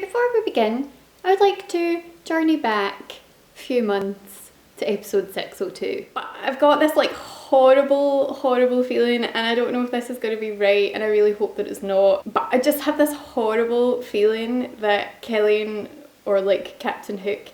before we begin, I would like to journey back a few months to episode 602. But I've got this like horrible feeling, and I don't know if this is going to be right, and I really hope that it's not, but I just have this horrible feeling that Killian, or like Captain Hook,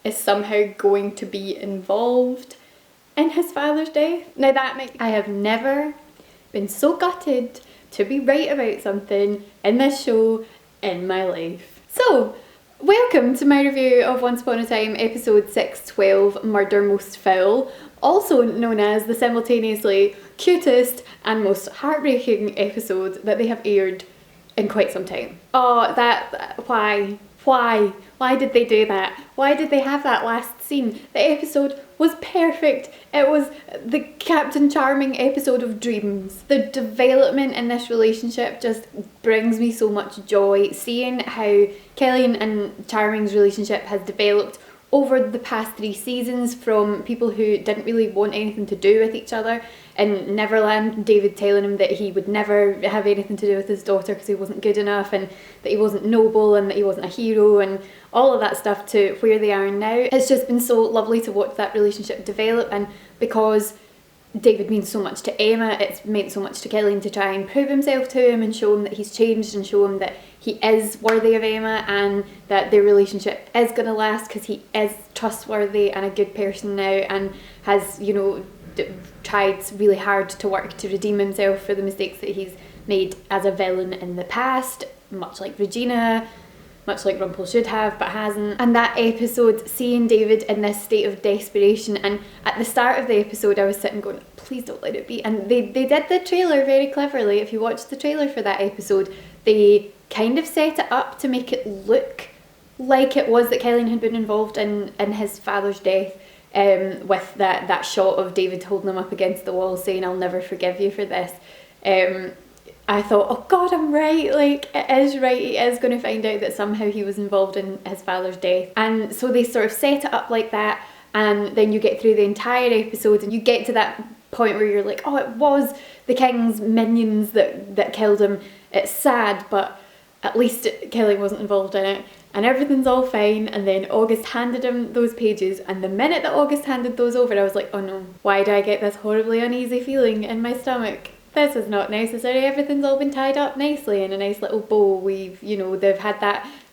is somehow going to be involved in his father's death. Now that makes... I have never been so gutted to be right about something in this show in my life. So, welcome to my review of Once Upon a Time episode 612, Murder Most Foul, also known as the simultaneously cutest and most heartbreaking episode that they have aired in quite some time. Oh, why did they do that? Why did they have that last scene? The episode was perfect. It was the Captain Charming episode of dreams. The development in this relationship just brings me so much joy. Seeing how Killian and Charming's relationship has developed over the past 3 seasons, from people who didn't really want anything to do with each other. In Neverland, David telling him that he would never have anything to do with his daughter because he wasn't good enough, and that he wasn't noble, and that he wasn't a hero, and all of that stuff, to where they are now. It's just been so lovely to watch that relationship develop, and because David means so much to Emma, it's meant so much to Killian to try and prove himself to him and show him that he's changed and show him that he is worthy of Emma and that their relationship is going to last because he is trustworthy and a good person now, and has, you know, tried really hard to work to redeem himself for the mistakes that he's made as a villain in the past, much like Regina, much like Rumpel should have but hasn't. And that episode, seeing David in this state of desperation, and at the start of the episode I was sitting going, please don't let it be. And they did the trailer very cleverly. If you watch the trailer for that episode, they kind of set it up to make it look like it was that Killian had been involved in his father's death, with that shot of David holding him up against the wall saying, I'll never forgive you for this. I thought, oh god, I'm right, like, it is right, he is going to find out that somehow he was involved in his father's death. And so they sort of set it up like that, and then you get through the entire episode and you get to that point where you're like, oh, it was the king's minions that killed him. It's sad, but at least Killian wasn't involved in it, and everything's all fine. And then August handed him those pages, and the minute that August handed those over, I was like, oh no, why do I get this horribly uneasy feeling in my stomach? This is not necessary. Everything's all been tied up nicely in a nice little bow. We've, you know, they've had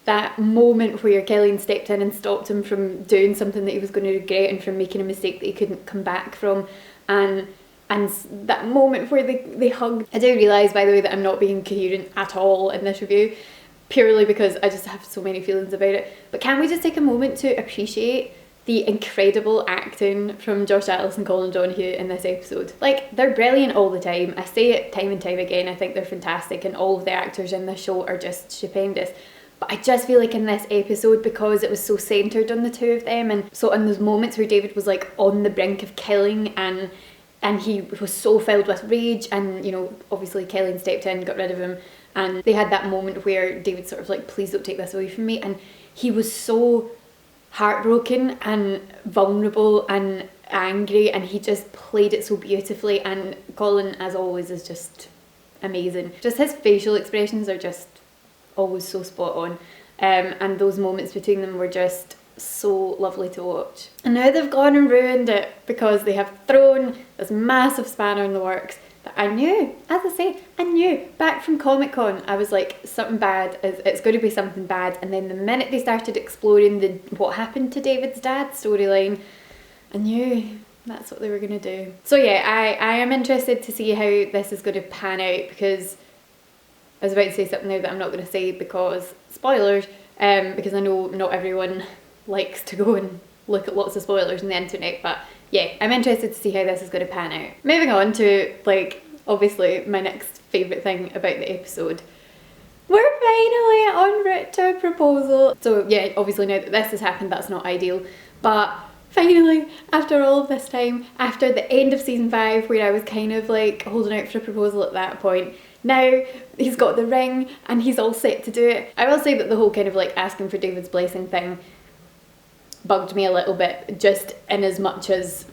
that moment where Killian stepped in and stopped him from doing something that he was going to regret and from making a mistake that he couldn't come back from, and that moment where they hugged. I do realise, by the way, that I'm not being coherent at all in this review, purely because I just have so many feelings about it. But can we just take a moment to appreciate the incredible acting from Josh Atlas and Colin O'Donoghue in this episode? Like, they're brilliant all the time. I say it time and time again, I think they're fantastic, and all of the actors in this show are just stupendous. But I just feel like in this episode, because it was so centred on the two of them, and so in those moments where David was like on the brink of killing, and he was so filled with rage, and, you know, obviously Killian stepped in, got rid of him, and they had that moment where David sort of like, please don't take this away from me, and he was so heartbroken and vulnerable and angry, and he just played it so beautifully. And Colin, as always, is just amazing. Just his facial expressions are just always so spot on, and those moments between them were just so lovely to watch. And now they've gone and ruined it because they have thrown this massive spanner in the works that I knew, as I say, I knew back from Comic-Con. I was like, something bad, it's going to be something bad. And then the minute they started exploring what happened to David's dad storyline, I knew that's what they were going to do. So yeah, I am interested to see how this is going to pan out, because I was about to say something there that I'm not going to say because spoilers, because I know not everyone likes to go and look at lots of spoilers on the internet, but yeah, I'm interested to see how this is going to pan out. Moving on to, like, obviously my next favourite thing about the episode. We're finally en route to a proposal. So yeah, obviously now that this has happened, that's not ideal, but finally, after all of this time, after the end of season 5 where I was kind of like holding out for a proposal at that point, now he's got the ring and he's all set to do it. I will say that the whole kind of like asking for David's blessing thing bugged me a little bit, just in as much as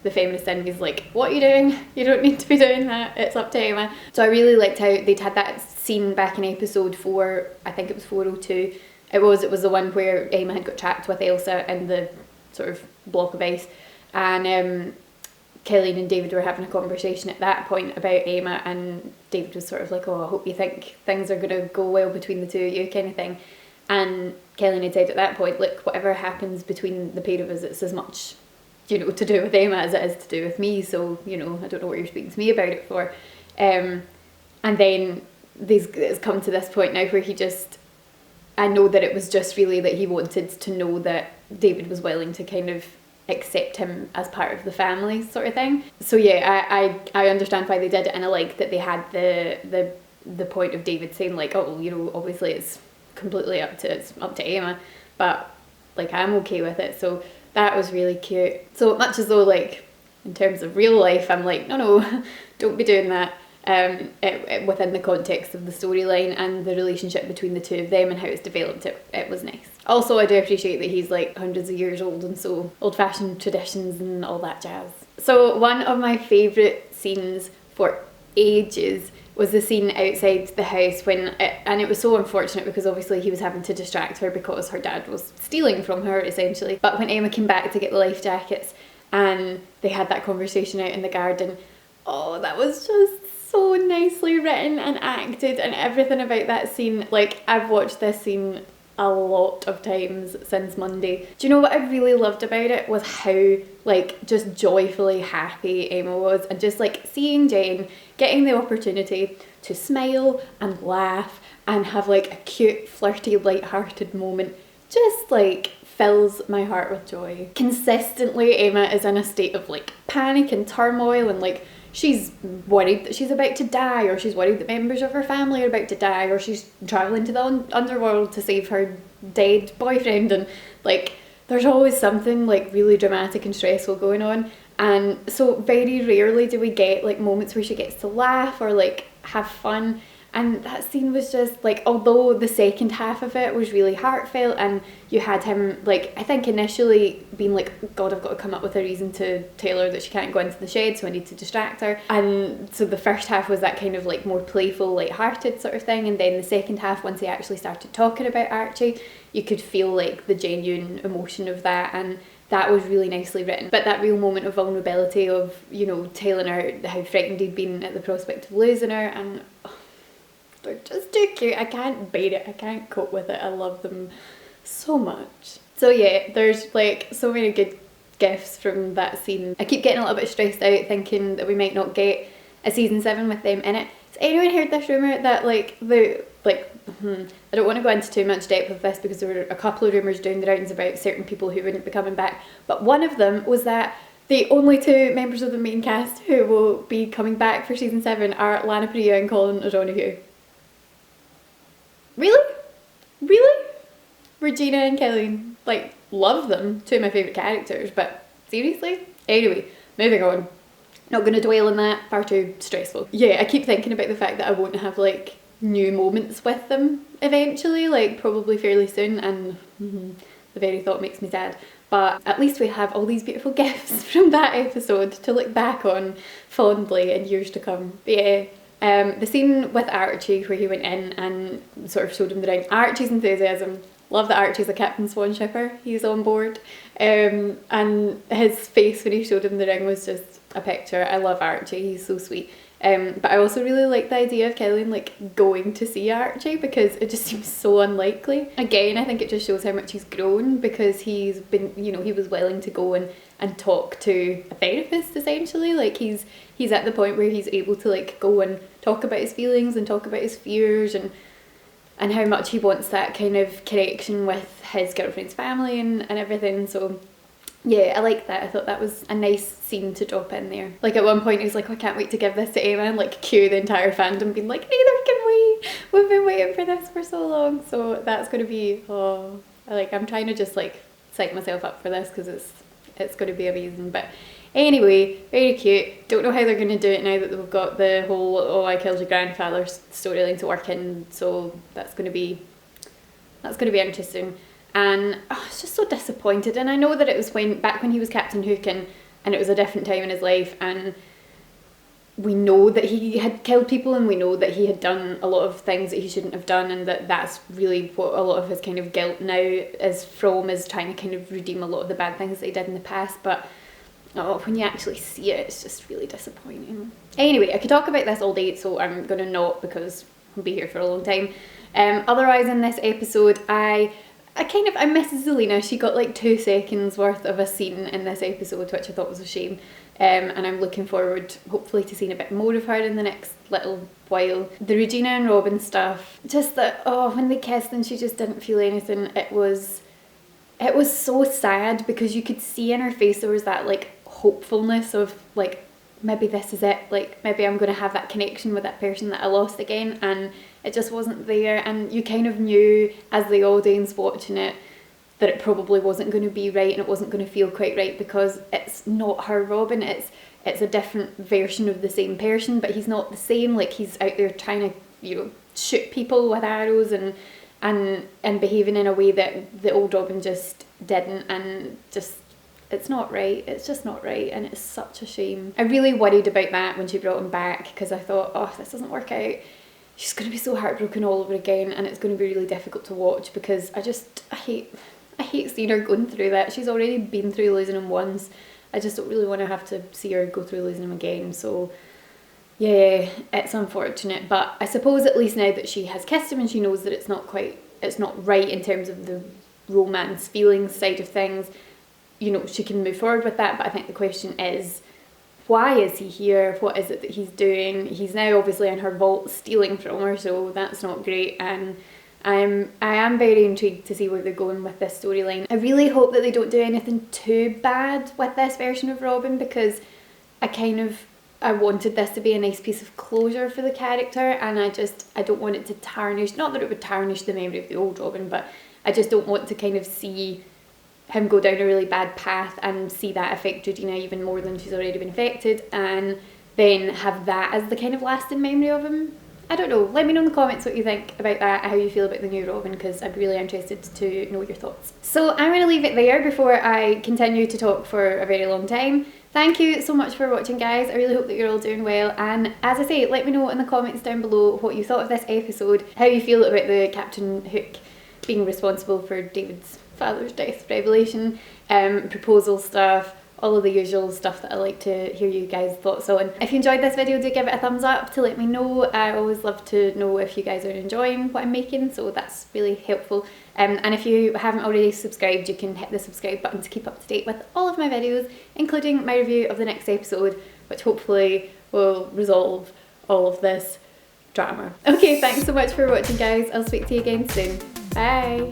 the feminist in me's like, what are you doing? You don't need to be doing that, it's up to Emma. So I really liked how they'd had that scene back in episode 4, I think it was 402, It was the one where Emma had got trapped with Elsa in the sort of block of ice, and Colleen and David were having a conversation at that point about Emma, and David was sort of like, oh, I hope you think things are going to go well between the two of you, kind of thing. And Colleen had said at that point, look, whatever happens between the pair of us, it's as much, you know, to do with Emma as it is to do with me, so, you know, I don't know what you're speaking to me about it for. And then it's come to this point now where I know that it was just really that he wanted to know that David was willing to kind of accept him as part of the family, sort of thing. So yeah, I understand why they did it, and I like that they had the point of David saying like, oh, you know, obviously it's completely up to Emma, but like I'm okay with it. So that was really cute. So much as though like in terms of real life, I'm like, no, don't be doing that. Within the context of the storyline and the relationship between the two of them and how it's developed, it was nice. Also, I do appreciate that he's like hundreds of years old, and so old-fashioned traditions and all that jazz. So one of my favourite scenes for ages was the scene outside the house and it was so unfortunate because obviously he was having to distract her because her dad was stealing from her essentially. But when Emma came back to get the life jackets and they had that conversation out in the garden, oh, that was just so nicely written and acted, and everything about that scene. Like, I've watched this scene a lot of times since Monday. Do you know what I really loved about it was how like just joyfully happy Emma was, and just like seeing Jen getting the opportunity to smile and laugh and have like a cute, flirty, light-hearted moment just like fills my heart with joy. Consistently Emma is in a state of like panic and turmoil, and like she's worried that she's about to die, or she's worried that members of her family are about to die, or she's travelling to the underworld to save her dead boyfriend, and like there's always something like really dramatic and stressful going on. And so very rarely do we get like moments where she gets to laugh or like have fun. And that scene was just like, although the second half of it was really heartfelt, and you had him like, I think initially being like, God, I've got to come up with a reason to tell her that she can't go into the shed, so I need to distract her. And so the first half was that kind of like more playful, light-hearted sort of thing, and then the second half, once they actually started talking about Archie, you could feel like the genuine emotion of that, and that was really nicely written. But that real moment of vulnerability of, you know, telling her how frightened he'd been at the prospect of losing her, and they're just too cute. I can't bear it. I can't cope with it. I love them so much. So yeah, there's like so many good gifts from that scene. I keep getting a little bit stressed out thinking that we might not get a season 7 with them in it. Has anyone heard this rumour that I don't want to go into too much depth with this because there were a couple of rumours doing the rounds about certain people who wouldn't be coming back, but one of them was that the only two members of the main cast who will be coming back for season 7 are Lana Parilla and Colin O'Donoghue. Really? Really? Regina and Colleen. Like, love them. Two of my favourite characters, but seriously? Anyway, moving on. Not going to dwell on that. Far too stressful. Yeah, I keep thinking about the fact that I won't have, like, new moments with them eventually, like, probably fairly soon, and the very thought makes me sad. But at least we have all these beautiful gifts from that episode to look back on fondly in years to come. But yeah. The scene with Archie where he went in and sort of showed him the ring. Archie's enthusiasm. Love that Archie's a Captain Swan shipper. He's on board. And his face when he showed him the ring was just a picture. I love Archie. He's so sweet. But I also really like the idea of Colleen like going to see Archie because it just seems so unlikely. Again, I think it just shows how much he's grown because he's been, you know, he was willing to go and talk to a therapist essentially. Like he's at the point where he's able to like go and talk about his feelings and talk about his fears and how much he wants that kind of connection with his girlfriend's family and everything. So yeah, I like that. I thought that was a nice scene to drop in there. Like at one point he's like, oh, I can't wait to give this to Emma, and like cue the entire fandom being like, neither can we. We've been waiting for this for so long. So that's going to be, I'm trying to just like psych myself up for this because it's going to be amazing. But anyway, very cute. Don't know how they're going to do it now that we've got the whole, oh, I killed your grandfather storyline to work in. So that's going to be interesting. And I was just so disappointed, and I know that it was back when he was Captain Hook and it was a different time in his life, and we know that he had killed people, and we know that he had done a lot of things that he shouldn't have done, and that's really what a lot of his kind of guilt now is from, is trying to kind of redeem a lot of the bad things that he did in the past. But when you actually see it, it's just really disappointing. Anyway, I could talk about this all day, so I'm gonna not, because we'll be here for a long time. Otherwise, in this episode, I miss Zelina. She got like 2 seconds worth of a scene in this episode, which I thought was a shame. And I'm looking forward, hopefully, to seeing a bit more of her in the next little while. The Regina and Robin stuff, just that, when they kissed and she just didn't feel anything, it was so sad, because you could see in her face there was that like hopefulness of like, maybe this is it, like maybe I'm going to have that connection with that person that I lost again, and it just wasn't there. And you kind of knew as the audience watching it that it probably wasn't going to be right, and it wasn't going to feel quite right, because it's not her Robin, it's a different version of the same person, but he's not the same. Like, he's out there trying to, shoot people with arrows and behaving in a way that the old Robin just didn't, and just, it's not right. It's just not right, and it's such a shame. I really worried about that when she brought him back, because I thought, this doesn't work out. She's going to be so heartbroken all over again, and it's going to be really difficult to watch, because I hate seeing her going through that. She's already been through losing him once. I just don't really want to have to see her go through losing him again. So yeah, it's unfortunate, but I suppose at least now that she has kissed him and she knows that it's not right in terms of the romance feelings side of things, she can move forward with that. But I think the question is, why is he here? What is it that he's doing? He's now obviously in her vault stealing from her, so that's not great. And I am very intrigued to see where they're going with this storyline. I really hope that they don't do anything too bad with this version of Robin, because I wanted this to be a nice piece of closure for the character, and I don't want it to tarnish, not that it would tarnish the memory of the old Robin, but I just don't want to kind of see him go down a really bad path and see that affect Regina even more than she's already been affected, and then have that as the kind of lasting memory of him. I don't know, let me know in the comments what you think about that, how you feel about the new Robin, because I'm really interested to know your thoughts. So I'm going to leave it there before I continue to talk for a very long time. Thank you so much for watching, guys. I really hope that you're all doing well, and as I say, let me know in the comments down below what you thought of this episode, how you feel about the Captain Hook being responsible for David's father's death revelation, proposal stuff, all of the usual stuff that I like to hear you guys' thoughts on. If you enjoyed this video, do give it a thumbs up to let me know. I always love to know if you guys are enjoying what I'm making, so that's really helpful. And if you haven't already subscribed, you can hit the subscribe button to keep up to date with all of my videos, including my review of the next episode, which hopefully will resolve all of this drama. Okay, thanks so much for watching, guys. I'll speak to you again soon. Bye!